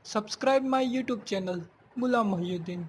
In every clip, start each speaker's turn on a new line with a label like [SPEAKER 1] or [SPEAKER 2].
[SPEAKER 1] Subscribe my YouTube channel, Ghulam Muhyiddin.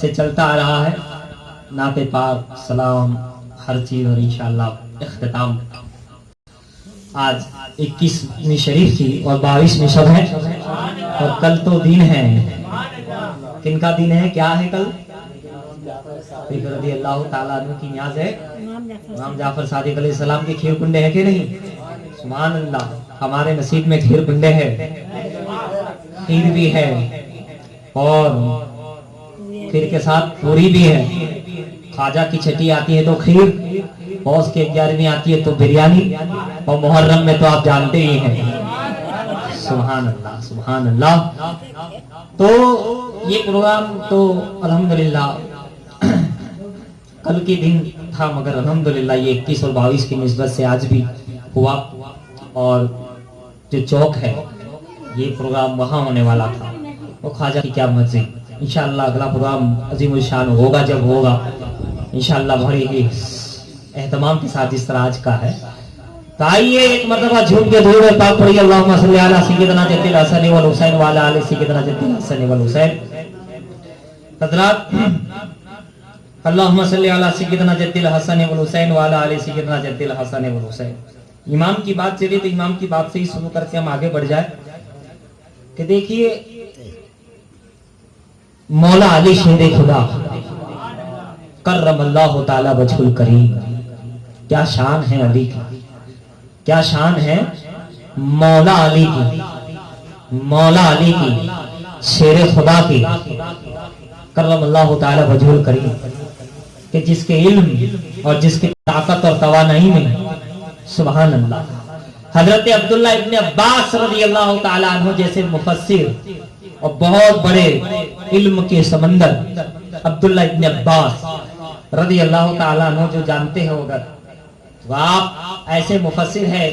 [SPEAKER 2] سے چلتا آ رہا ہے نعت پاک سلام ہر چیز اور انشاءاللہ اختتام آج 21ویں شریف کی اور 22ویں شب ہے اور کل تو دن ہے. کن کا دن ہے؟ کیا ہے کل؟ رضی اللہ تعالیٰ عنہ کی نیاز ہے. امام جعفر صادق علیہ السلام کے کھیر کنڈے ہے کہ نہیں؟ سبحان اللہ. ہمارے نصیب میں کھیر کنڈے ہے, کھیر بھی ہے اور کھیر کے ساتھ پوری بھی ہے. خواجہ کی چھٹی آتی ہے تو کھیر, اوس کے 11ویں آتی ہے تو بریانی, اور محرم میں تو آپ جانتے ہی ہیں. سبحان اللہ سبحان اللہ. تو یہ پروگرام تو الحمدللہ کل کے دن تھا, مگر الحمدللہ یہ 21 اور 22 کی نسبت سے آج بھی ہوا. اور جو چوک ہے یہ پروگرام وہاں ہونے والا تھا, وہ خواجہ کی کیا مرضی. انشاءاللہ اگلا پروگرام عظیم الشان ہوگا جب ہوگا انشاءاللہ بڑی ہی اہتمام کے ساتھ, جس طرح آج کا ہے. تو آئیے ایک مرتبہ جھوم کے درود پاک پڑھیے. اللہم صلی علی سیدنا جد الحسن والحسین وعلی آل سیدنا جد الحسن والحسین. حضرات اللہم صلی علی سیدنا جد الحسن والحسین وعلی آل سیدنا جد الحسن والحسین. امام کی بات چلی تو امام کی بات سے ہی شروع کر کے ہم آگے بڑھ جائیں کہ دیکھیے مولا علی شیر خدا کرم اللہ تعالی وجہ الکریم, کیا شان ہے علی کی, کیا شان ہے مولا علی کی, مولا علی کی, شیر خدا کی, کرم اللہ تعالی وجہ الکریم, کہ جس کے علم اور جس کی طاقت اور توانائی میں سبحان اللہ حضرت عبداللہ ابن عباس رضی اللہ تعالی عنہ جیسے مفسر اور بہت بڑے علم کے سمندر عبداللہ ابن عباس رضی اللہ تعالیٰ عنہ جو جانتے ہیں اگر تو آپ ایسے مفسر ہے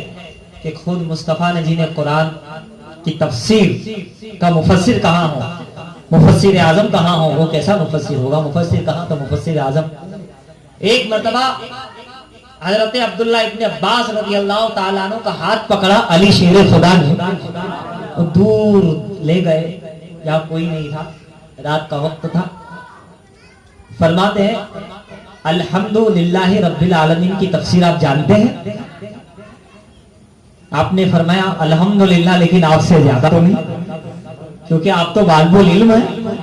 [SPEAKER 2] کہ خود مصطفیٰ نے جنہیں قرآن کی تفسیر کا مفسر کہاں ہو, مفسر اعظم کہاں ہو, وہ کیسا مفسر ہوگا؟ مفسر کہاں تو مفسر اعظم. ایک مرتبہ حضرت عبداللہ ابن عباس رضی اللہ تعالیٰ عنہ کا ہاتھ پکڑا علی شیر خدا نے, دور لے گئے, یا کوئی نہیں تھا, رات کا وقت تھا. فرماتے ہیں الحمدللہ رب العالمین کی تفسیر آپ جانتے ہیں؟ آپ نے فرمایا الحمدللہ, لیکن آپ سے زیادہ تو نہیں, کیونکہ آپ تو غالب العلم ہیں.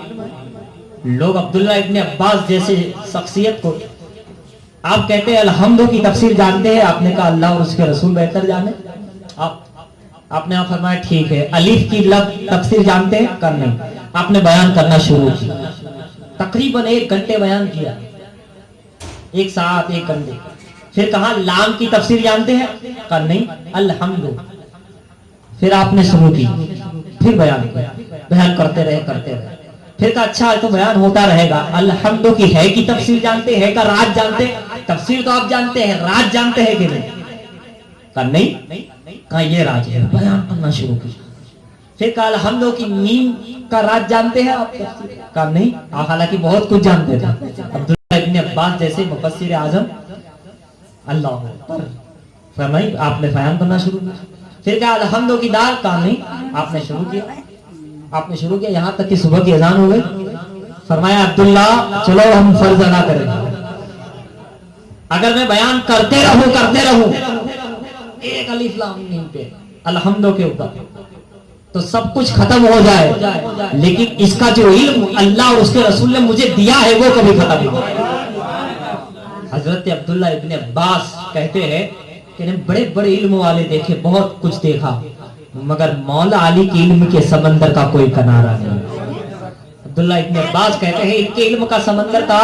[SPEAKER 2] لوگ عبداللہ ابن عباس جیسے شخصیت کو آپ کہتے ہیں الحمد کی تفسیر جانتے ہیں, آپ نے کہا اللہ اور اس کے رسول بہتر جانے. آپ نے فرمایا ٹھیک ہے. الف کی تفسیر جانتے ہیں؟ کر نہیں. آپ نے بیان کرنا شروع کیا, تقریباً 1 گھنٹے بیان کیا, ایک ساتھ 1 گھنٹے. پھر کہا لام کی تفسیر جانتے ہیں؟ کر نہیں. الحمد. پھر آپ نے شروع کی, پھر بیان کیا, بیان کرتے رہے. پھر کہا اچھا تو بیان ہوتا رہے گا. الحمد کی ہے کی تفسیر جانتے ہیں کا راج جانتے ہیں؟ تفسیر تو آپ جانتے ہیں, راج جانتے ہیں کہ نہیں؟ کہا نہیں. کہا یہ راج ہے. بیان کرنا شروع کیا. پھر کہا الحمد کی میم کا راج جانتے ہیں آپ؟ کہا نہیں. آپ حالانکہ بہت کچھ جانتے تھے. عبداللہ ابن عباس جیسے مفسر اعظم اللہ فرمائی آپ نے بیان کرنا شروع کیا. پھر کہا الحمد کی دال. کہا نہیں. آپ نے شروع کیا یہاں تک کہ صبح کی اذان ہو گئی. فرمایا عبداللہ چلو ہم فرض ادا کریں, اگر میں بیان کرتے رہوں ایک الف لام میم پہ الحمد کے اوپر تو سب کچھ ختم ہو جائے, لیکن اس کا جو علم اللہ اور اس کے رسول نے مجھے دیا ہے وہ کبھی ختم نہیں. حضرت عبداللہ ابن عباس کہتے ہیں کہ بڑے بڑے علم والے دیکھے, بہت کچھ دیکھا, مگر مولا علی کے علم کے سمندر کا کوئی کنارہ نہیں. عبداللہ ابن عباس کہتے ہیں ان کے علم کا سمندر کا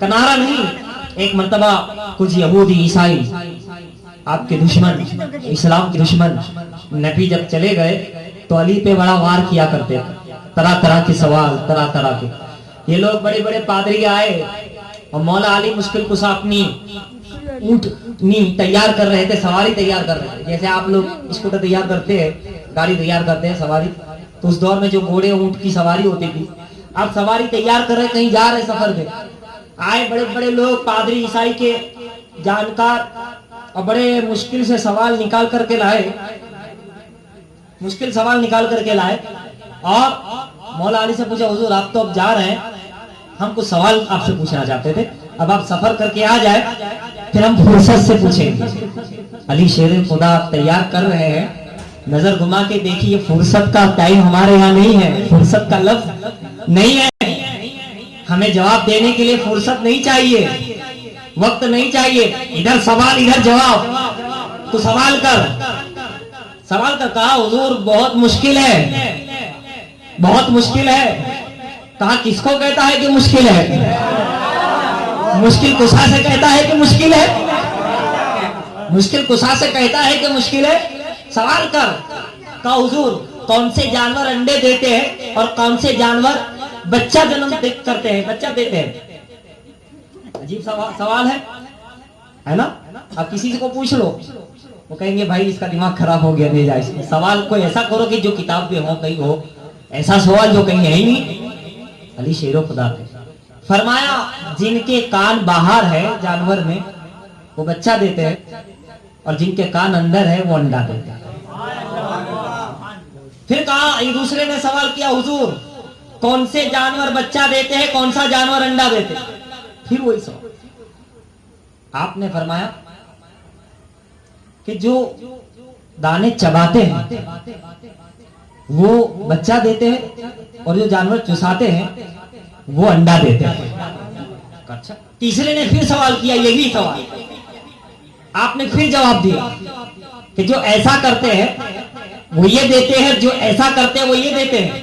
[SPEAKER 2] کنارہ نہیں. ایک مرتبہ کچھ یہودی عیسائی آپ کے دشمن, اسلام کے دشمن, نبی جب چلے گئے تو علی پہ بڑا وار کیا کرتے, طرح طرح کے سوال, طرح طرح کے. یہ لوگ بڑے بڑے پادری آئے اور مولا علی مشکل کشا اپنی اونٹنی تیار کر رہے تھے, سواری تیار کر رہے تھے. جیسے آپ لوگ اسکوٹر تیار کرتے ہیں, گاڑی تیار کرتے ہیں, سواری, تو اس دور میں جو گھوڑے اونٹ کی سواری ہوتی تھی, آپ سواری تیار کر رہے, کہیں جا رہے سفر پہ. آئے بڑے بڑے لوگ پادری عیسائی کے جانکار اور بڑے مشکل سے سوال نکال کر کے لائے, اور مولا علی سے پوچھا حضور آپ تو اب جا رہے ہیں, ہم کچھ سوال آپ سے پوچھنا چاہتے تھے. اب آپ سفر کر کے آ جائے پھر ہم فرصت سے پوچھیں گے. علی شیر خدا تیار کر رہے ہیں, نظر گھما کے دیکھیے, فرصت کا ٹائم ہمارے یہاں نہیں ہے, فرصت کا لفظ نہیں ہے. ہمیں جواب دینے کے لیے فرصت نہیں چاہیے, وقت نہیں چاہیے. ادھر سوال ادھر جواب. تو سوال کر کہا حضور بہت مشکل ہے, بہت مشکل ہے. کہا کس کو کہتا ہے کہ مشکل ہے؟ مشکل کشا سے کہتا ہے کہ مشکل ہے, مشکل کشا سے کہتا ہے کہ مشکل ہے. سوال کر. کہا حضور کون سے جانور انڈے دیتے ہیں اور کون سے جانور بچہ جنم کرتے ہیں, بچہ دیتے ہیں؟ عجیب سوال ہے نا. اب کسی کو پوچھ لو وہ کہیں گے بھائی اس کا دماغ خراب ہو گیا, نہیں جائے. سوال کوئی ایسا کرو کہ جو کتاب پہ ہو, کہیں ہو ایسا سوال جو کہیں ہے ہی نہیں. علی شیر خدا تھے. فرمایا جن کے کان باہر ہے جانور میں وہ بچہ دیتے ہیں, اور جن کے کان اندر ہے وہ انڈا دیتے ہیں. پھر کہا ایک دوسرے نے سوال کیا حضور کون سے جانور بچہ دیتے ہیں, کون سا جانور انڈا دیتے ہیں؟ پھر وہی سوال. آپ نے فرمایا کہ جو دانے چباتے ہیں وہ بچہ دیتے ہیں, اور جو جانور چساتے ہیں وہ انڈا دیتے ہیں. اچھا. تیسرے نے پھر سوال کیا, یہی سوال. آپ نے پھر جواب دیا کہ جو ایسا کرتے ہیں وہ یہ دیتے ہیں, جو ایسا کرتے ہیں وہ یہ دیتے ہیں.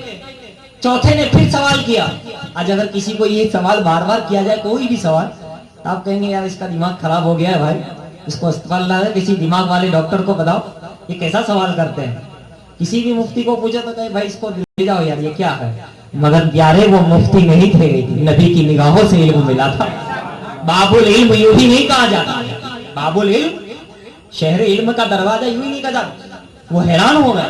[SPEAKER 2] چوتھے نے پھر سوال کیا. آج اگر کسی کو یہ سوال بار بار کیا جائے کوئی بھی سوال, تو آپ کہیں گے یار اس کا دماغ خراب ہو گیا ہے بھائی, اس کو استغفار اللہ ہے, کسی دماغ والے ڈاکٹر کو بتاؤ یہ کیسا سوال کرتے ہیں. کسی بھی مفتی کو پوچھو تو کہے بھائی اس کو لے جاؤ یار یہ کیا ہے. مگر پیارے وہ مفتی نہیں تھے, نبی کی نگاہوں سے علم ملا تھا. باب العلم یوں ہی نہیں کہا جاتا, باب العلم شہر علم کا دروازہ یوں ہی نہیں کہا جاتا. وہ حیران ہو گئے,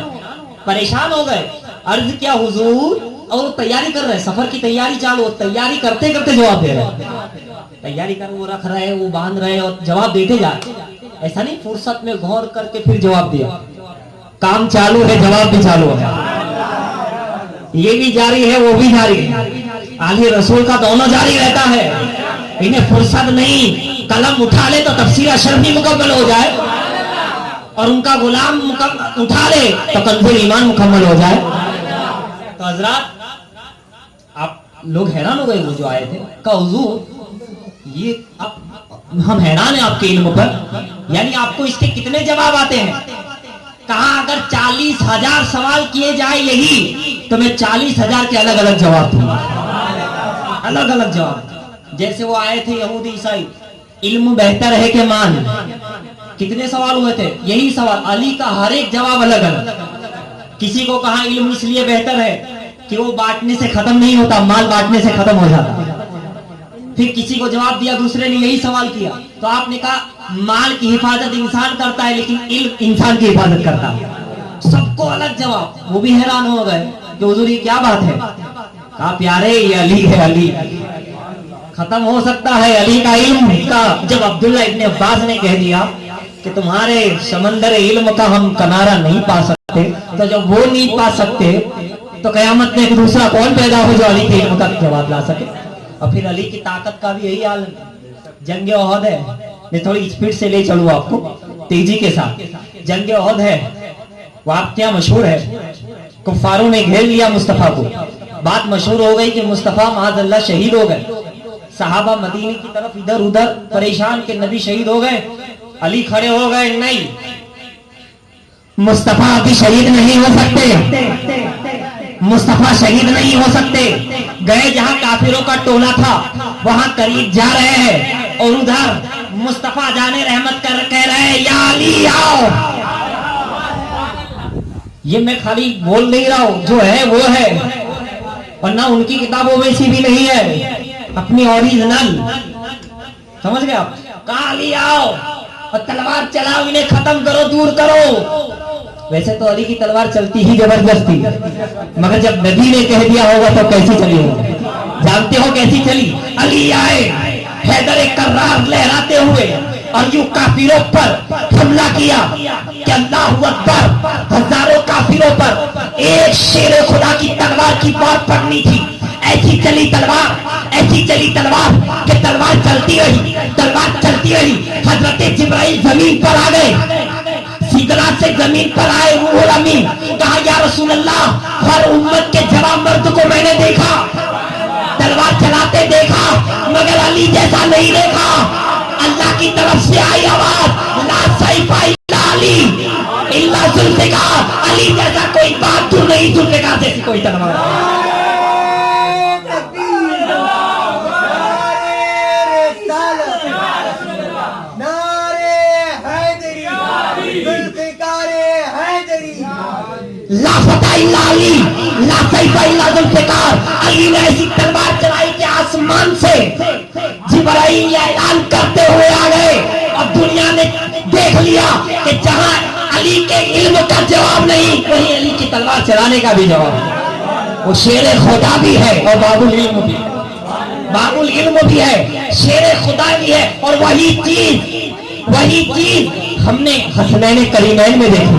[SPEAKER 2] پریشان ہو گئے. عرض کیا حضور, اور وہ تیاری کر رہے, سفر کی تیاری چالو, تیاری کرتے کرتے جواب دے رہے, تیاری کر وہ رکھ رہے, وہ باندھ رہے اور جواب دیتے جا رہے. ایسا نہیں فرصت میں غور کر کے پھر جواب دیا. کام چالو ہے, جواب بھی چالو ہے, یہ بھی جاری ہے وہ بھی جاری ہے. آلہ رسول کا دونوں جاری رہتا ہے. انہیں فرصت نہیں, قلم اٹھا لے تو تفسیر اشرفی مکمل ہو جائے, اور ان کا غلام اٹھا لے تو کنز ایمان مکمل ہو جائے. تو حضرات آپ لوگ حیران ہو گئے وہ جو آئے تھے. کہ حضور یہ ہم حیران ہیں آپ کے علم پر, یعنی آپ کو اس کے کتنے جواب آتے ہیں؟ کہا اگر 40,000 سوال کیے جائے یہی تو میں 40,000 کے الگ الگ جواب دوں گا, الگ الگ جواب. جیسے وہ آئے تھے یہودی عیسائی, علم بہتر ہے کہ مان. کتنے سوال ہوئے تھے؟ یہی سوال. علی کا ہر ایک جواب الگ الگ. کسی کو کہا علم اس لیے بہتر ہے کہ وہ بانٹنے سے ختم نہیں ہوتا, مال بانٹنے سے ختم ہو جاتا. پھر کسی کو جواب دیا, دوسرے نے یہی سوال کیا, تو آپ نے کہا مال کی حفاظت انسان کرتا ہے لیکن علم انسان کی حفاظت کرتا ہے. سب کو الگ جواب. وہ بھی حیران ہو گئے کہ حضور یہ کیا بات ہے. کہا پیارے یہ علی ہے, علی ختم ہو سکتا ہے علی کا علم کا. جب عبداللہ ابن عباس نے کہہ دیا کہ تمہارے سمندر علم کا ہم کنارہ نہیں پا سکتے, تو جب وہ نہیں پا سکتے تو قیامت میں ایک دوسرا کون پیدا ہو جو علی کے علم کا جواب لا سکے. اور پھر علی کی طاقت کا بھی یہی حال ہے. جنگ احد ہے, میں تھوڑی اسپیڈ سے لے چلوں آپ کو تیزی کے ساتھ. جنگ احد ہے, واقعہ مشہور ہے. کفاروں نے گھیر لیا مصطفیٰ کو, بات مشہور ہو گئی کہ مصطفیٰ معاذ اللہ شہید ہو گئے. صحابہ مدینے کی طرف ادھر ادھر پریشان کہ نبی شہید ہو گئے. علی کھڑے ہو گئے, نہیں مصطفیٰ ابھی شہید نہیں ہو سکتے, مصطفیٰ شہید نہیں ہو سکتے. گئے جہاں کافروں کا ٹولہ تھا وہاں قریب جا رہے ہیں, اور ادھر مصطفیٰ جانے رحمت کر کہہ رہے ہیں یا علی آؤ. یہ میں خالی بول نہیں رہا ہوں, جو ہے وہ ہے, ورنہ ان کی کتابوں میں ایسی بھی نہیں ہے, اپنی اوریجنل. سمجھ گئے آپ؟ کہا علی آؤ اور تلوار چلاؤ, انہیں ختم کرو, دور کرو. ویسے تو علی کی تلوار چلتی ہی زبردستی, مگر جب نبی نے کہہ دیا ہوگا تو کیسی چلی ہوگی؟ جانتے ہو کیسی چلی؟ علی آئے, حیدر کرار لہراتے ہوئے اور یوں کافروں پر حملہ کیا کہ اللہ اکبر. ہزاروں کافروں پر ایک شیر خدا کی تلوار کی بات پڑنی تھی. ایسی چلی تلوار کہ تلوار چلتی رہی. حضرت جبرائیل زمین پر آ گئے, سدرا سے زمین پر آئے روح الامین. کہا یا رسول اللہ, ہر امت کے جوان مرد کو میں نے دیکھا, تلوار چلاتے دیکھا, مگر علی جیسا نہیں دیکھا. اللہ کی طرف سے آئی آواز, لا سیف الا علی الا ذوالفقار. علی جیسا کوئی بہادر نہیں, ذوالفقار جیسی کوئی تلوار نہیں. لا فتح الا علی, لا سیف الا ذوالفقار. علی نے ایسی تلوار چلائی کہ آسمان سے جبرائیل اعلان کرتے ہوئے آ گئے, اور دنیا نے دیکھ لیا کہ جہاں علی کے علم کا جواب نہیں, وہیں علی کی تلوار چلانے کا بھی جواب ہے. وہ شیر خدا بھی ہے اور باب العلم بھی, باب العلم بھی ہے, شیر خدا بھی ہے. اور وہی چیز ہم نے حسنین کریمین میں دیکھی,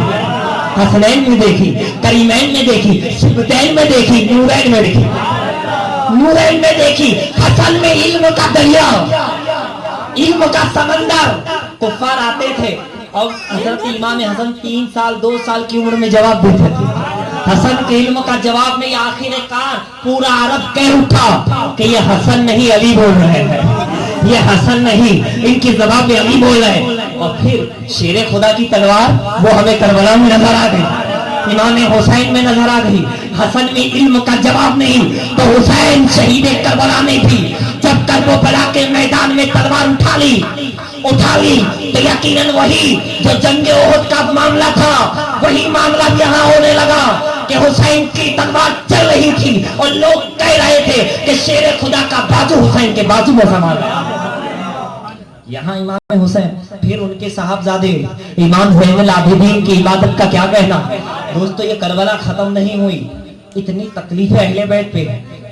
[SPEAKER 2] حسنین میں دیکھی, کریمین میں دیکھی, سبتین میں دیکھی, نورین میں دیکھی. نورین میں دیکھی حسن میں علم کا دریا, علم کا سمندر. کفار آتے تھے اور حضرت امام حسن 3 سال 2 سال کی عمر میں جواب دیتے تھے. حسن کے علم کا جواب میں آخر کار پورا عرب کہہ اٹھا کہ یہ حسن نہیں علی بول رہے ہیں, یہ حسن نہیں, ان کی زبان میں علی بول رہے ہیں. اور پھر شیر خدا کی تلوار وہ ہمیں کربلا میں نظر آ گئی, امام حسین میں نظر آ گئی. حسن میں علم کا جواب نہیں تو حسین شہید کربلا میں بھی جب کربلا کے میدان میں تلوار اٹھا لی تو یقیناً وہی جو جنگ احد کا معاملہ تھا وہی معاملہ یہاں ہونے لگا کہ حسین کی تلوار چل رہی تھی اور لوگ کہہ رہے تھے کہ شیر خدا کا بازو حسین کے بازو میں سما گیا. یہاں امام حسین, پھر ان کے صاحبزادے امام زین العابدین کی عبادت کا کیا کہنا. دوستو یہ کربلا ختم نہیں ہوئی, اتنی تکلیفیں اہل بیت پہ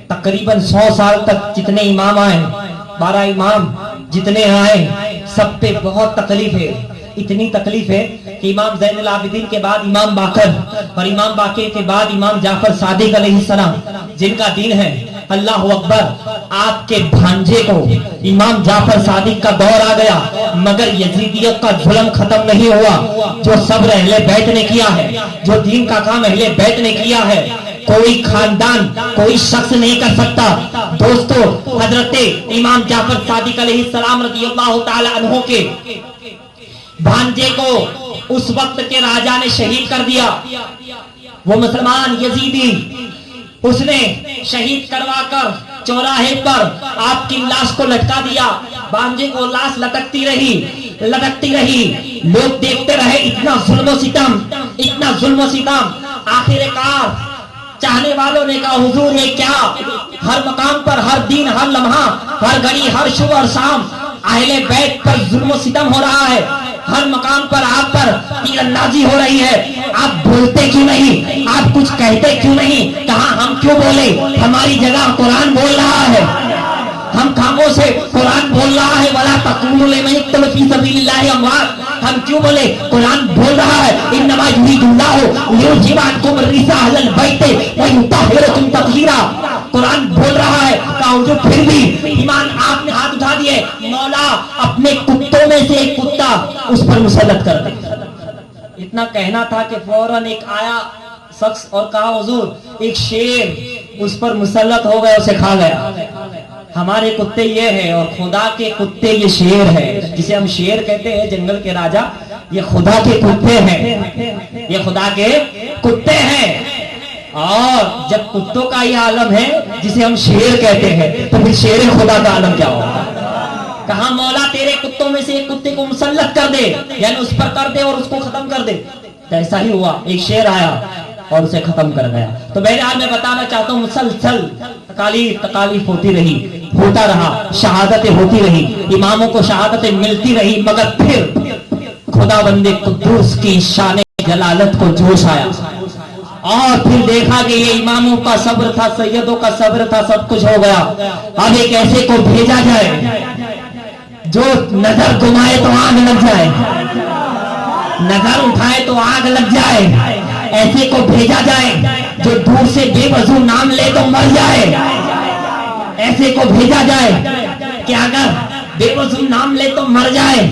[SPEAKER 2] تقریباً 100 سال تک جتنے امام آئے, 12 امام جتنے آئے, سب پہ بہت تکلیف ہے. اتنی تکلیف ہے کہ امام زین العابدین کے بعد امام باقر, اور امام باقر کے بعد امام جعفر صادق علیہ السلام جن کا دین ہے اللہ اکبر, آپ کے بھانجے کو امام جعفر صادق کا دور آ گیا, مگر یزیدیت کا ظلم ختم نہیں ہوا. جو صبر اہل بیت نے کیا ہے, جو دین کا کام اہل بیت نے کیا ہے, کوئی خاندان کوئی شخص نہیں کر سکتا. دوستو حضرت امام جعفر صادق علیہ السلام رضی اللہ تعالی عنہ کے بھانجے کو اس وقت کے راجا نے شہید کر دیا. وہ مسلمان یزیدی, اس نے شہید کروا کر چوراہے پر آپ کی لاش کو لٹکا دیا. بھانجے کو لاش لٹکتی رہی, لوگ دیکھتے رہے. اتنا ظلم و ستم, آخر کار چاہنے والوں نے کہا حضور یہ کیا, ہر مقام پر ہر دن ہر لمحہ ہر گھڑی ہر صبح اور شام اہل بیت پر ظلم و ستم ہو رہا ہے, ہر مقام پر آپ پر تیر اندازی ہو رہی ہے, آپ بولتے کیوں نہیں, آپ کچھ کہتے کیوں نہیں. کہاں ہم کیوں بولے, ہماری جگہ قرآن بول رہا ہے, ہم خاموش ہے, قرآن بول رہا ہے وَلَا تَقُولُوا لِمَنْ يُقْتَلُ فِي سَبِيلِ اللَّهِ أَمْوَاتٌ. ہم کیوں بولے, قرآن بول رہا ہے إِنَّمَا يُرِيدُ اللَّهُ لِيُذْهِبَ عَنكُمُ الرِّجْسَ أَهْلَ الْبَيْتِ وَيُطَهِّرَكُمْ تَطْهِيرًا. قرآن بول رہا ہے. جو پھر بھی ایمان آپ نے ہاتھ اٹھا دیے, مولا اپنے کتوں میں سے ایک کتا اس پر مسلط کر دے. اتنا کہنا تھا کہ فوراً ایک آیا شخص اور کہا حضور ایک شیر اس پر مسلط ہو گیا, اسے کھا گیا. ہمارے کتے یہ ہیں اور خدا کے کتے یہ شیر ہے, جسے ہم شیر کہتے ہیں جنگل کے راجا, یہ خدا کے کتے ہیں, یہ خدا کے کتے ہیں. اور جب کتوں کا یہ عالم ہے جسے ہم شیر کہتے ہیں تو پھر شیر خدا کا عالم کیا ہوگا. کہا مولا تیرے کتوں میں سے ایک کتے کو مسلط کر دے, یعنی اس پر کر دے اور اس کو ختم کر دے. تو ایسا ہی ہوا, ایک شیر آیا اور اسے ختم کر گیا. تو بہرحال میں بتانا چاہتا ہوں مسلسل تکالیف ہوتی رہی, ہوتا رہا, شہادتیں ہوتی رہی, اماموں کو شہادتیں ملتی رہی, مگر پھر خدا بندے قدوس کی شان جلالت کو جوش آیا اور پھر دیکھا کہ یہ اماموں کا صبر تھا, سیدوں کا صبر تھا, سب کچھ ہو گیا. اب ایک ایسے کو بھیجا جائے جو نظر گمائے تو آگ لگ جائے, نظر اٹھائے تو آگ لگ جائے. ایسے کو بھیجا جائے جو دور سے بے وضو نام لے تو مر جائے. ایسے کو بھیجا جائے کہ اگر بے وضو نام لے تو مر جائے،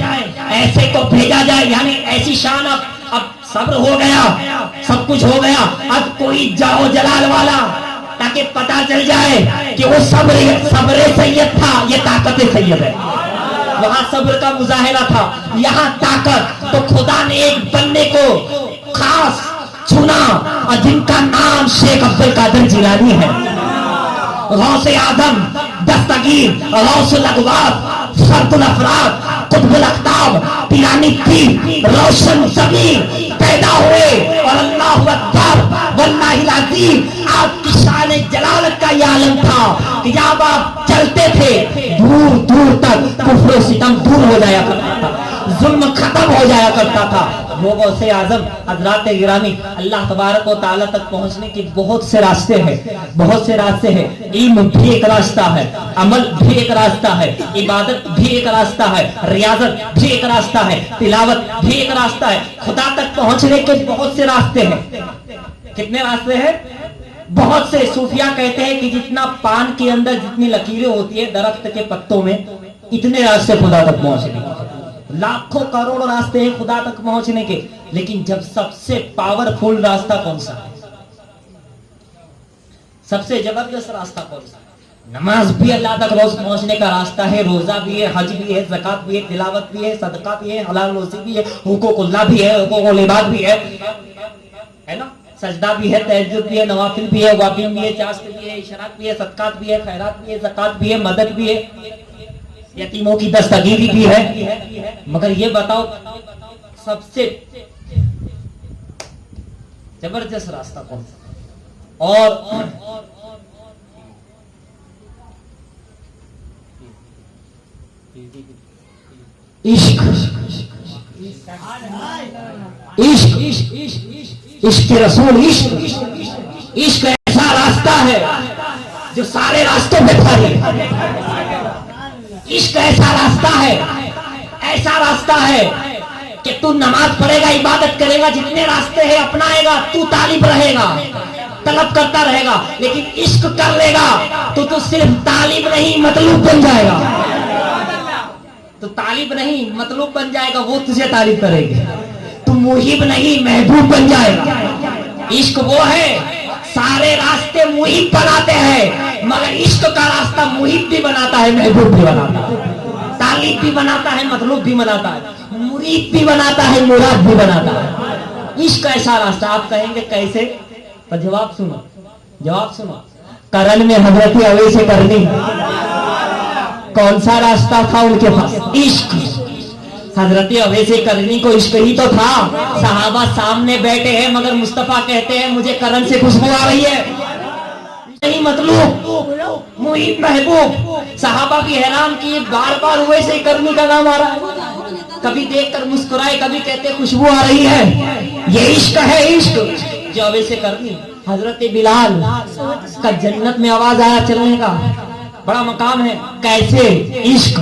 [SPEAKER 2] ایسے کو بھیجا جائے، یعنی ایسی شان اب صبر ہو گیا، سب کچھ ہو گیا، اب کوئی جاؤ جلال والا تاکہ پتا چل جائے کہ وہ صبر سید تھا، یہ طاقت سید ہے۔ وہاں صبر کا مظاہرہ تھا، یہاں طاقت۔ تو خدا نے ایک بندے کو خاص چنا اور جن کا نام شیخ عبد القادر جیلانی ہے، غوث اعظم، دستگیر، غوث الاقوام، فرد الافراد، قطب الاقطاب، پیرانی پیر، روشن ضمیر پیدا ہوئے، اور اللہ اکبر واللہ العظیم آپ کی شان جلالت کا یہ عالم تھا کہ جب آپ چلتے تھے دور دور تک کفر و ستم دور ہو جایا کرتا تھا، ظلم ختم ہو جایا کرتا تھا۔ وہ غوث اعظم حضرات گرامی، اللہ تبارک و تعالیٰ تک پہنچنے کی بہت سے راستے ہیں، بہت سے راستے ہیں۔ علم بھی ایک راستہ ہے، عمل بھی ایک راستہ ہے، عبادت بھی ایک راستہ ہے، ریاضت بھی ایک راستہ ہے، تلاوت بھی ایک راستہ ہے۔ خدا تک پہنچنے کے بہت سے راستے ہیں۔ کتنے راستے ہیں؟ بہت سے۔ صوفیاء کہتے ہیں کہ جتنا پان کے اندر جتنی لکیریں ہوتی ہیں درخت کے پتوں میں، اتنے راستے خدا تک پہنچنے کے۔ لاکھوں کروڑ راستے ہیں خدا تک پہنچنے کے، لیکن جب سب سے پاورفل راستہ کون سا ہے؟ سب سے زبردست راستہ کون سا ہے؟ نماز بھی اللہ تک روز پہنچنے کا راستہ ہے، روزہ بھی ہے، حج بھی ہے، زکات بھی ہے، تلاوت بھی ہے، صدقہ بھی ہے، حلال روزی بھی ہے، حقوق اللہ بھی ہے، حقوق العباد بھی ہے نا، سجدہ بھی ہے، تہجد بھی ہے، نوافل بھی ہے، وابین بھی ہے، چاشت بھی ہے، اشراق بھی ہے، صدقات بھی ہے، خیرات بھی ہے، زکات بھی ہے، مدد بھی ہے، یتیموں کی دستگیری بھی ہے۔ مگر یہ بتاؤ سب سے زبردست راستہ کون سا؟ اور عشق، عشق رسول، عشق ایسا راستہ ہے جو سارے راستوں پہ پھیلے۔ عشق ایسا راستہ ہے، ایسا راستہ ہے کہ تو نماز پڑھے گا، عبادت کرے گا، جتنے راستے ہیں اپنائے گا، تو طالب رہے گا، طلب کرتا رہے گا، لیکن عشق کر لے گا تو صرف طالب نہیں مطلوب بن جائے گا۔ تو طالب نہیں مطلوب بن جائے گا، وہ تجھے طالب کرے گی۔ تو محب نہیں محبوب بن جائے گا۔ عشق وہ ہے سارے راستے محب بناتے ہیں، مگر عشق کا راستہ محب بھی بناتا ہے، محبوب بھی بناتا ہے، طالب بھی بناتا ہے، مطلوب بھی بناتا ہے، مرید بھی بناتا ہے، مراد بھی بناتا ہے۔ عشق ایسا راستہ۔ آپ کہیں گے کیسے؟ تو جواب سنو، جواب سنو۔ کرن میں حضرت اویس کرنی کون سا راستہ تھا ان کے پاس؟ عشق۔ حضرت اویس کرنی کو عشق ہی تو تھا۔ صحابہ سامنے بیٹھے ہیں مگر مصطفیٰ کہتے ہیں مجھے کرن سے خوشبو آ رہی ہے، نہیں مطلوب محب محبوب۔ صحابہ بھی حیران کی، بار بار اویس کرنی کا نام آ رہا ہے، کبھی دیکھ کر مسکرائے، کبھی کہتے خوشبو آ رہی ہے۔ یہ عشق ہے، عشق جو اویس کرنی۔ حضرت بلال کا جنت میں آواز آیا چلنے کا، بڑا مقام ہے۔ کیسے؟ عشق۔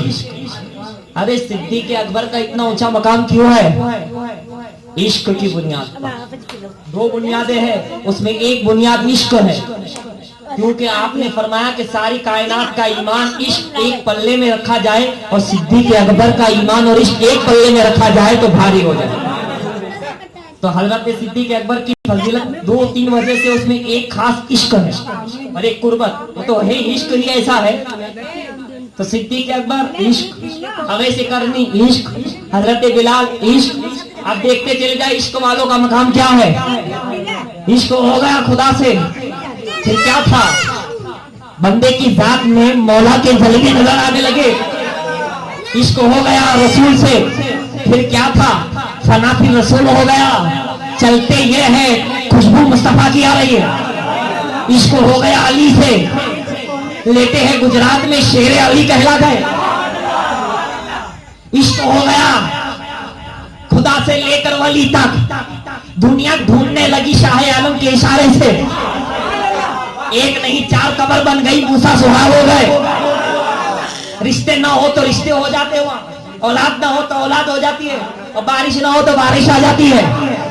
[SPEAKER 2] ارے صدیق اکبر کا اتنا اونچا مقام کیوں ہے؟ عشق کی بنیاد۔ دو بنیادیں ہیں، اس میں ایک بنیاد عشق ہے، کیونکہ آپ نے فرمایا کہ ساری کائنات کا ایمان عشق ایک پلے میں رکھا جائے اور صدیق اکبر کا ایمان اور عشق ایک پلے میں رکھا جائے تو بھاری ہو جائے۔ تو حضرت صدیق اکبر کی فضیلت دو تین وجہ سے، اس میں ایک خاص عشق ہے اور ایک قربت، وہ تو ہے عشق ہی ایسا ہے۔ تو صدیق اکبر عشق، اویس کرنی عشق، حضرت بلال عشق۔ اب دیکھتے چلے جائے عشق والوں کا مقام کیا ہے۔ عشق ہو گیا خدا سے، پھر کیا تھا؟ بندے کی ذات میں مولا کے جلوے نظر آنے لگے۔ عشق ہو گیا رسول سے، پھر کیا تھا؟ فنا فی رسول ہو گیا، چلتے یہ ہے خوشبو مصطفیٰ کی آ رہی ہے۔ عشق ہو گیا علی سے، لیتے ہیں گجرات میں شیر علی کہلا گئے۔ عشق ہو گیا خدا سے لے کر ولی تک، دنیا ڈھونڈنے لگی شاہ عالم کے اشارے سے۔ ایک نہیں چار قبر بن گئی، موسیٰ سہاگ ہو گئے۔ رشتے نہ ہو تو رشتے ہو جاتے، وہاں اولاد نہ ہو تو اولاد ہو جاتی ہے، اور بارش نہ ہو تو بارش آ جاتی ہے،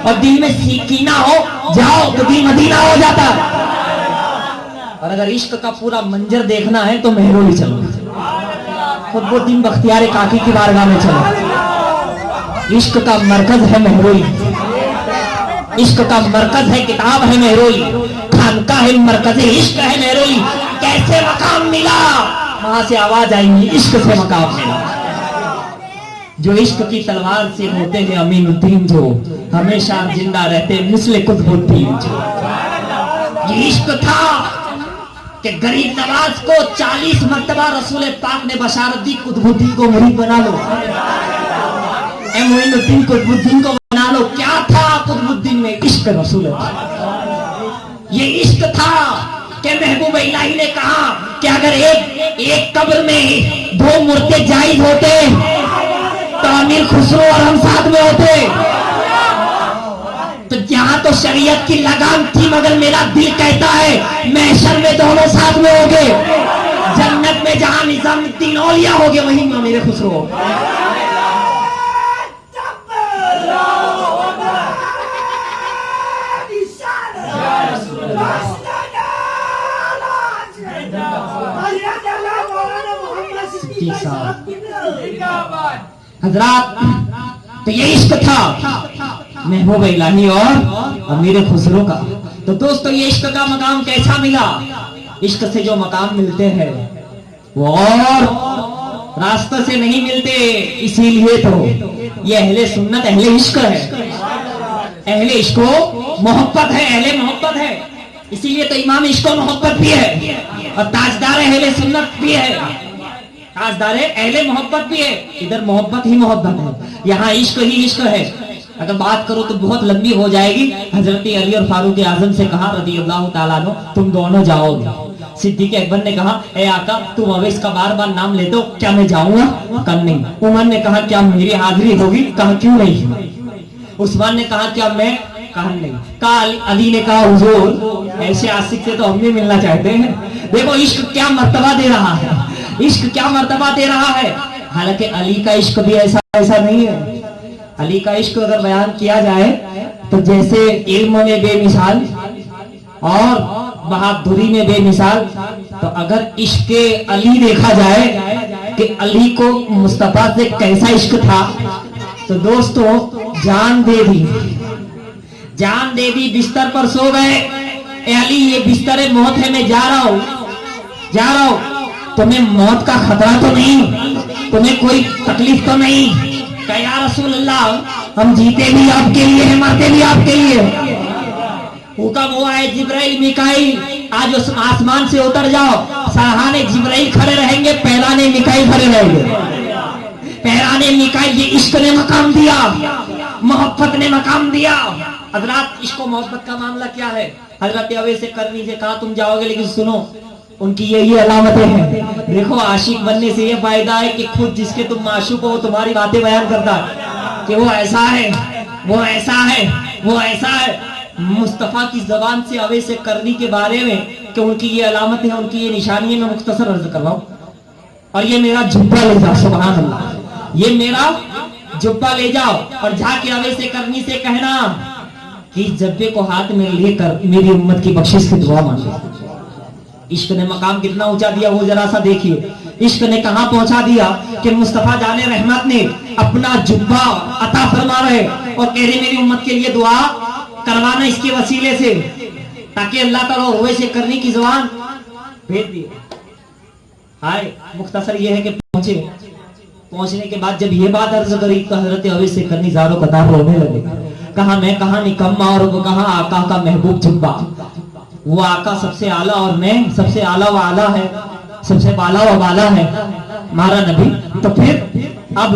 [SPEAKER 2] اور دل میں کینہ ہو جاؤ تو دل مدینہ ہو جاتا ہے۔ اور اگر عشق کا پورا منظر دیکھنا ہے تو مہرولی چلو، قطبالدین بختیار کاکی کی بارگاہ میں چلو۔ عشق کا مرکز ہے مہرولی، عشق کا مرکز ہے کتاب ہے مہرولی، خانقاہ ہے مرکز عشق ہے مہرولی۔ کیسے مقام ملا؟ وہاں سے آواز آئیں گی عشق سے مقام ملا۔ جو عشق کی تلوار سے ہوتے ہیں امین الدین، جو ہمیشہ زندہ رہتے مثل قطب الدین۔ جو یہ عشق تھا کہ غریب نواز کو 40 مرتبہ رسول پاک نے بشارت دی قطب الدین کو مرید بنا لو، اے معین الدین قطب الدین کو بنا لو۔ کیا تھا قطب الدین میں؟ عشق رسول اللہ۔ یہ عشق تھا کہ محبوب الہی نے کہا کہ اگر ایک قبر میں 2 مردے جائز ہوتے تو امیر خسرو اور ہم ساتھ میں ہوتے۔ تو یہاں تو شریعت کی لگام تھی، مگر میرا دل کہتا ہے محشر میں دونوں ساتھ میں ہوں گے، جنت میں جہاں نظام الدین اولیاء ہوگے وہیں امیر خسرو ہوگے۔ حضرات تو یہ عشق تھا محبوب الہی اور امیر خسرو کا۔ تو دوستو یہ عشق کا مقام کیسا ملا؟ عشق سے جو مقام ملتے ہیں وہ اور راستہ سے نہیں ملتے، اسی لیے تو یہ اہل سنت اہل عشق ہے، اہل عشق و محبت ہے، اہل محبت ہے۔ اسی لیے تو امام عشق و محبت بھی ہے اور تاجدار اہل سنت بھی ہے، تاجدار اہل محبت بھی ہے۔ ادھر محبت ہی محبت ہے، یہاں عشق ہی عشق ہے۔ اگر بات کرو تو بہت لمبی ہو جائے گی۔ حضرت علی اور فاروق اعظم سے کہا رضی اللہ تعالیٰ عنہ تم دونوں جاؤ گے۔ صدیق اکبر نے کہا اے آقا تم اویس کا بار بار نام لیتے ہو، کیا میں جاؤں گا؟ کہا نہیں۔ عمر نے کہا کیا میری حاضری ہوگی؟ کہا کیوں نہیں۔ عثمان نے کہا کیا میں؟ کہا نہیں۔ کہا علی نے کہا حضور ایسے عاشق سے تو ہم بھی ملنا چاہتے ہیں۔ دیکھو عشق کیا مرتبہ دے رہا ہے، عشق کیا مرتبہ دے رہا ہے۔ حالانکہ علی کا عشق بھی ایسا نہیں ہے۔ علی کا عشق اگر بیان کیا جائے تو جیسے علم میں بے مثال اور بہادری میں بے مثال، تو اگر عشق علی دیکھا جائے کہ علی کو مصطفیٰ سے کیسا عشق تھا تو دوستو جان دے دی بستر پر سو گئے۔ اے علی یہ بستر موت ہے، میں جا رہا ہوں، تمہیں موت کا خطرہ تو نہیں، تمہیں کوئی تکلیف تو نہیں؟ کہ یا رسول اللہ ہم جیتے بھی آپ کے لیے ہیں، مرتے بھی آپ کے لیے۔ حکم ہوا ہے جبرائیل میکائیل آج اس آسمان سے اتر جاؤ، سرحانے جبرائیل کھڑے رہیں گے، پیرانے میکائیل کھڑے رہیں گے۔ پیرانے میکائیل، یہ عشق نے مقام دیا، محبت نے مقام دیا۔ حضرات عشق و محبت کا معاملہ کیا ہے؟ حضرت اویس کرنی سے کہا تم جاؤ گے، لیکن سنو ان کی یہی علامتیں ہیں۔ دیکھو عاشق بننے سے یہ فائدہ ہے کہ خود جس کے تم معشوق ہو تمہاری باتیں بیان کرتا ہے کہ وہ ایسا ہے، وہ ایسا ہے، وہ ایسا ہے۔ مصطفیٰ کی زبان سے اویس کرنی کے بارے میں کہ ان کی یہ علامتیں ہیں، ان کی یہ نشانی میں مختصر عرض کرواؤں۔ اور یہ میرا جبہ لے جاؤ، سبحان اللہ، یہ میرا جبہ لے جاؤ اور جا کے اویس کرنی سے کہنا کہ جبے کو ہاتھ میں لے کر میری امت کی بخشش کی دعا مانگے۔ عشق نے مقام کتنا اونچا دیا وہ ذرا سا دیکھیے۔ عشق نے کہاں پہنچا دیا کہ مصطفیٰ جان رحمت نے اپنا جبہ عطا فرما رہے اور کہہ رہے میری امت کے لیے دعا کروانا اس کے وسیلے سے، تاکہ اللہ تعالیٰ اویس کرنی کی زبان بھیج دیے۔ ہائے مختصر یہ ہے کہ پہنچنے کے بعد جب یہ بات عرض کری تو حضرت اویس کرنی زاروں قطار رونے لگے۔ کہا میں کہاں نکما اور وہ کہاں آقا کا محبوب جبہ۔ وہ آقا سب سے اعلیٰ اور میں سب سے اعلیٰ و اعلیٰ ہے، سب سے بالا و بالا ہے ہمارا نبی۔ تو پھر اب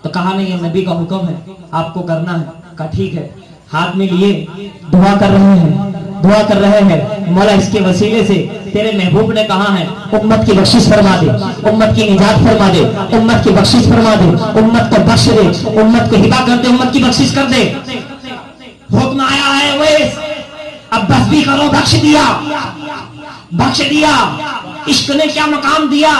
[SPEAKER 2] تو کہا نہیں یہ نبی کا حکم ہے آپ کو کرنا ہے۔ کہا ٹھیک ہے، ہاتھ میں لیے دعا کر رہے ہیں مولا اس کے وسیلے سے تیرے محبوب نے کہا ہے امت کی بخشش فرما دے، امت کی نجات فرما دے، امت کی بخشش فرما دے، امت کو بخش دے، امت کو ہبا کر دے، امت کی بخشش کر دے۔ حکم آیا ہے ویس اب بس بھی کرو، بخش دیا۔ عشق نے کیا مقام دیا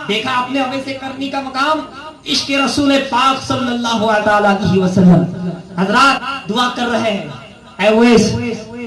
[SPEAKER 2] دیکھا آپ نے اویس کرنی کا مقام، عشق رسول پاک صلی اللہ علیہ وسلم۔ حضرات دعا کر رہے ہیں اے اویس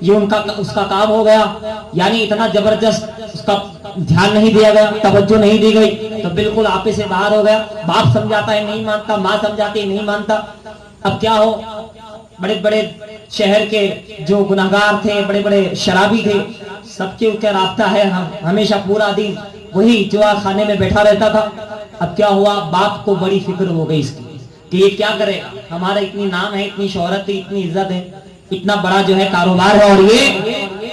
[SPEAKER 2] یہ ان کا اس کا کام ہو گیا. یعنی اتنا زبردست اس کا دھیان نہیں دیا گیا, توجہ نہیں دی گئی, تو بالکل آپے سے باہر ہو گیا. باپ سمجھاتا ہے نہیں مانتا, ماں سمجھاتی ہے نہیں مانتا. اب کیا ہو, بڑے بڑے شہر کے جو گناہگار تھے, بڑے بڑے شرابی تھے, سب کے اوپر رابطہ ہے. ہمیشہ پورا دن وہی جوا خانے میں بیٹھا رہتا تھا. اب کیا ہوا, باپ کو بڑی فکر ہو گئی اس کی کہ یہ کیا کرے گا, ہمارا اتنی نام ہے, اتنی شہرت ہے, اتنی عزت ہے, اتنا بڑا جو ہے کاروبار ہے, اور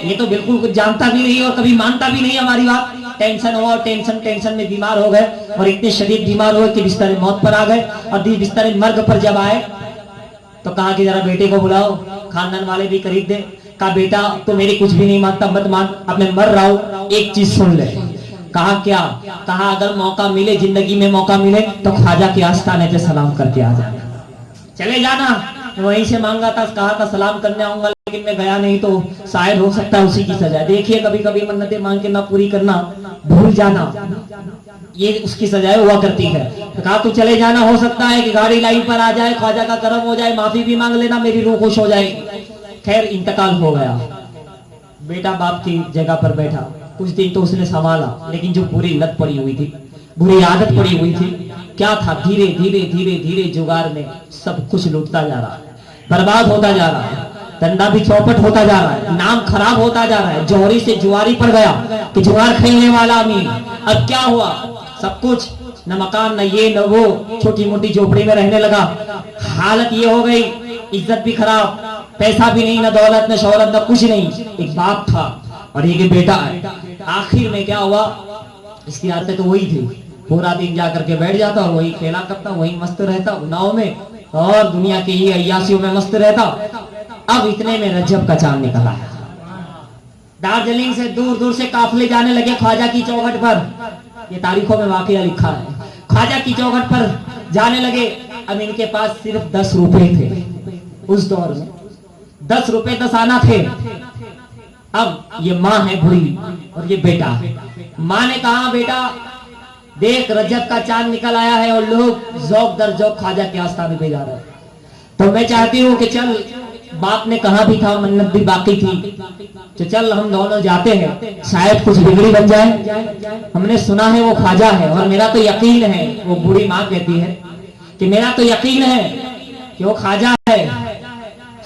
[SPEAKER 2] یہ تو بالکل کچھ جانتا بھی نہیں اور کبھی مانتا بھی نہیں ہماری بات. ٹینشن ہوا, اور ٹینشن میں بیمار ہو گئے, اور اتنے شدید بیمار ہوئے کہ بستر موت پر آ گئے. اور بستر مرگ پر جب آئے تو کہا کہ ذرا بیٹے کو بلاؤ. خاندان والے بھی قریب دے. کہا بیٹا تو میری کچھ بھی نہیں مانتا, مت مان, اب میں مر رہا ہوں, ایک چیز سن لے. کہا کیا؟ کہا اگر موقع ملے, زندگی میں موقع ملے تو خواجہ کے آستانے پہ سلام کر کے آ جانا, چلے جانا. وہیں سے مانگا تھا, کہا تھا سلام کرنے آؤں گا, لیکن میں گیا نہیں تو شاید ہو سکتا ہے اسی کی سزا. دیکھیے کبھی کبھی منتیں مانگ کے نہ پوری کرنا, بھول جانا, یہ اس کی سزا ہوا کرتی ہے. کہا تو چلے جانا, ہو سکتا ہے کہ گاڑی لائن پر آ جائے, خواجہ کا کرم ہو جائے, معافی بھی مانگ لینا, میری روح خوش ہو جائے گی. خیر انتقال ہو گیا. بیٹا باپ کی جگہ پر بیٹھا, کچھ دن تو اس نے سنبھالا, لیکن جو بری لت پڑی ہوئی تھی, بری عادت پڑی ہوئی تھی, کیا تھا, دھیرے دھیرے دھیرے دھیرے جگار میں سب کچھ لوٹتا جا رہا ہے, برباد ہوتا جا رہا ہے, دندا بھی چوپٹ ہوتا جا رہا ہے, نام خراب ہوتا جا رہا ہے. جوہری سے جواری پڑ گیا کہ جوار کھیلنے والا امیر. اب کیا ہوا, سب کچھ, نہ مکان نہ یہ نہ وہ, چھوٹی موٹی جھوپڑی میں رہنے لگا. حالت یہ ہو گئی, عزت بھی خراب, پیسہ بھی نہیں, نہ دولت نہ شہرت نہ کچھ نہیں. ایک باپ تھا اور ایک بیٹا ہے. آخر میں کیا ہوا, اس کی عادت تو وہی تھی, پورا دن جا کر کے بیٹھ جاتا اور وہی کھیلا کرتا, وہی مست رہتا گناہوں میں اور دنیا کی ہی عیاشیوں میں مست رہتا. اب اتنے میں رجب کا چاند نکلا ہے. دارجلنگ سے دور دور سے قافلے جانے لگے خواجہ کی چوکھٹ پر. یہ تاریخوں میں واقعہ لکھا ہے. خواجہ کی چوکھٹ پر جانے لگے. اب ان کے پاس صرف 10 روپے تھے. اس دور میں 10 روپے 10 آنا تھے. اب یہ ماں ہے بڑی اور یہ بیٹا ہے. ماں نے کہا بیٹا دیکھ رجب کا چاند نکل آیا ہے اور لوگ ذوق در ذوق خواجہ کے آستانے پہ جا رہے ہیں, تو میں چاہتی ہوں کہ چل, باپ نے کہا بھی تھا, منت بھی باقی تھی, تو چل ہم دونوں جاتے ہیں, شاید کچھ بگڑی بن جائے. ہم نے سنا ہے وہ خواجہ ہے, اور میرا تو یقین ہے, وہ بوڑھی ماں کہتی ہے کہ میرا تو یقین ہے کہ وہ خواجہ ہے.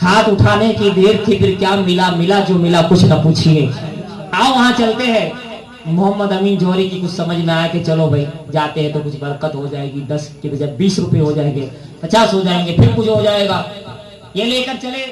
[SPEAKER 2] ہاتھ اٹھانے کی دیر تھی, پھر کیا ملا, ملا جو ملا کچھ نہ پوچھیے. آؤ وہاں چلتے ہیں. محمد امین جوہری کی کچھ سمجھ میں آیا کہ چلو بھائی جاتے ہیں تو کچھ برکت ہو جائے گی, 10 کے بجائے 20 روپے ہو جائیں گے, 50 ہو جائیں گے, پھر کچھ ہو جائے گا. یہ لے کر چلے.